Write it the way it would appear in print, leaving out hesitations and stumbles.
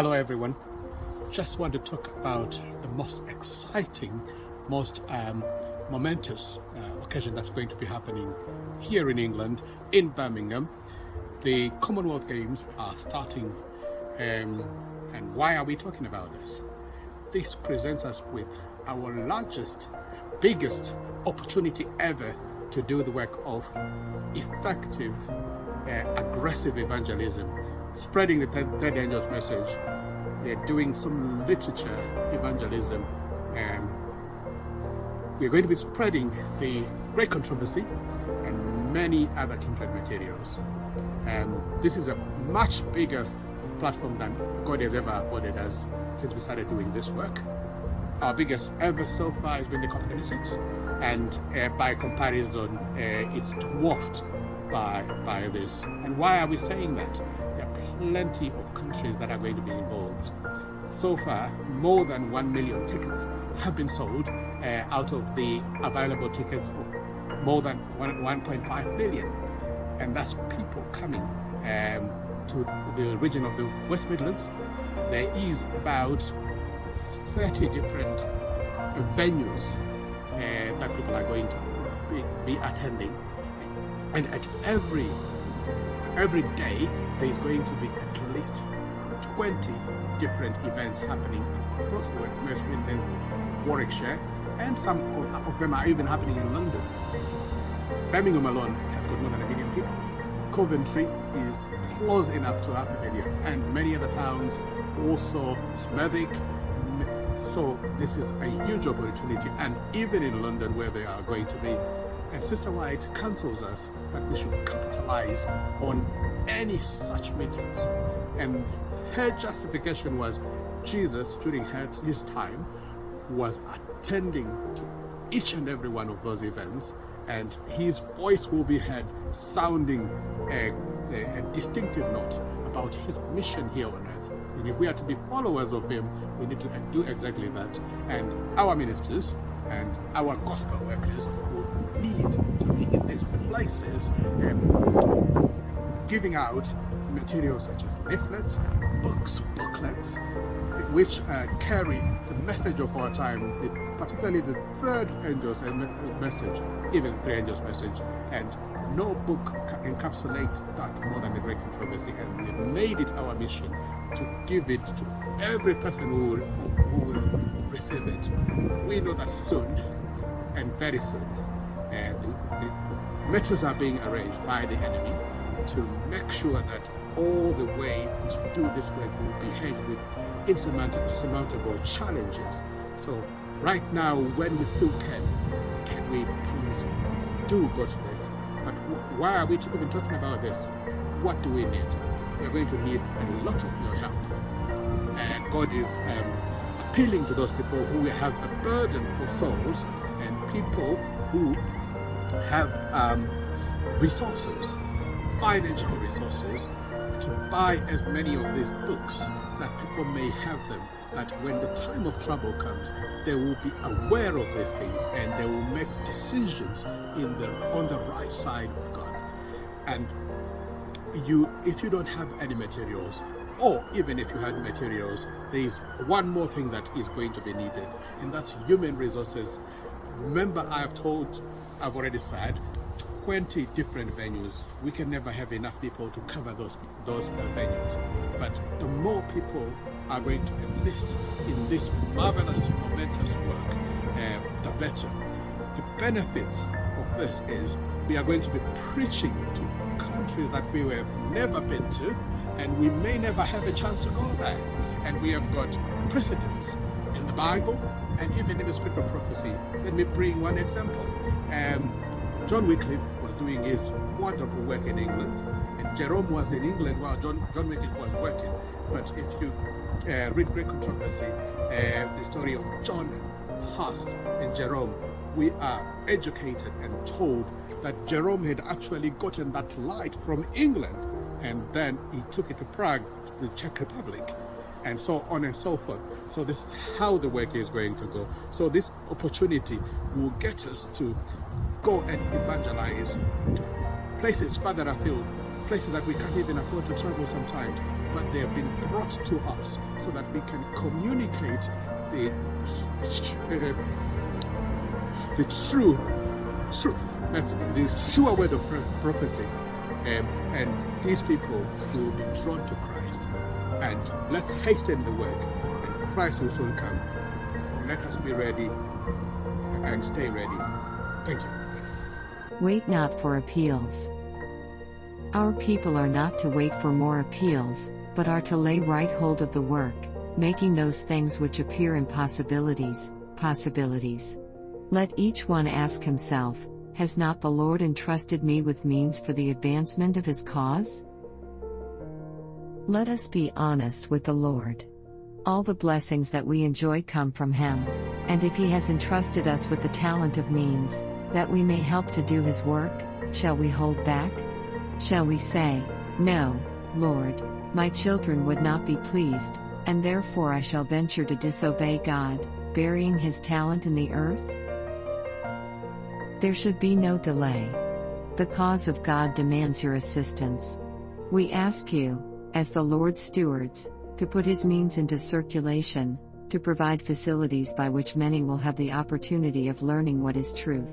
Hello everyone. Just want to talk about the most exciting, most momentous occasion that's going to be happening here in England, in Birmingham. The Commonwealth Games are starting, and why are we talking about this? This presents us with our largest, biggest opportunity ever to do the work of effective, aggressive evangelism, spreading the third angel's message. They're doing some literature evangelism. We're going to be spreading the Great Controversy and many other kindred materials. This is a much bigger platform than God has ever afforded us since we started doing this work. Our biggest ever so far has been the COP26, and by comparison, it's dwarfed by this. And why are we saying that? There are plenty of countries that are going to be involved. So far, more than 1 million tickets have been sold out of the available tickets of more than 1.5 billion. And that's people coming to the region of the West Midlands. There is about 30 different venues that people are going to be attending. And at every day, there is going to be at least 20 different events happening across the West Midlands, Warwickshire, and some of them are even happening in London. Birmingham alone has got more than 1 million people. Coventry is close enough to 500,000, and many other towns, also Smethwick. So this is a huge opportunity, and even in London where they are going to be. And Sister White counsels us that we should capitalize on any such meetings. And her justification was Jesus, during his time, was attending to each and every one of those events, and his voice will be heard sounding a distinctive note about his mission here on earth. And if we are to be followers of him, we need to do exactly that. And our ministers and our gospel workers will need to be in these places, giving out materials such as leaflets, books, booklets, which carry the message of our time, particularly the third angel's message, even three angels' message. And no book encapsulates that more than the Great Controversy, and we've made it our mission to give it to every person who will receive it. We know that soon, and very soon, the matters are being arranged by the enemy to make sure that all the way to do this work will be hedged with insurmountable challenges. So right now, when we still can we please do God's work? But why are we even talking about this? What do we need? We're going to need a lot of your help. And God is appealing to those people who have a burden for souls, and people who have resources, financial resources, to buy as many of these books that people may have them, that when the time of trouble comes, they will be aware of these things and they will make decisions on the right side of God. And if you don't have any materials, or even if you had materials, there is one more thing that is going to be needed, and that's human resources. Remember, I've already said 20 different venues. We can never have enough people to cover those venues. But the more people are going to enlist in this marvelous, momentous work, the better. The benefits of this is we are going to be preaching to countries that we have never been to, and we may never have a chance to go there. And we have got precedents in the Bible and even in the spirit of prophecy. Let me bring one example. John Wycliffe was doing his wonderful work in England, and Jerome was in England while John Wycliffe was working. But if you read Great Controversy, the story of John Huss and Jerome, we are educated and told that Jerome had actually gotten that light from England, and then he took it to Prague, to the Czech Republic, and so on and so forth. So this is how the work is going to go. So this opportunity will get us to go and evangelize to places further afield places that we can't even afford to travel sometimes, but they have been brought to us so that we can communicate the true truth, that's the sure word of prophecy, and these people will be drawn to Christ. And let's hasten the work, and Christ will soon come. Let us be ready and stay ready. Thank you. Wait not for appeals. Our people are not to wait for more appeals, but are to lay right hold of the work, making those things which appear impossibilities, possibilities. Let each one ask himself, has not the Lord entrusted me with means for the advancement of his cause? Let us be honest with the Lord. All the blessings that we enjoy come from him, and if he has entrusted us with the talent of means, that we may help to do his work, shall we hold back? Shall we say, no, Lord, my children would not be pleased, and therefore I shall venture to disobey God, burying his talent in the earth? There should be no delay. The cause of God demands your assistance. We ask you, as the Lord's stewards, to put his means into circulation, to provide facilities by which many will have the opportunity of learning what is truth.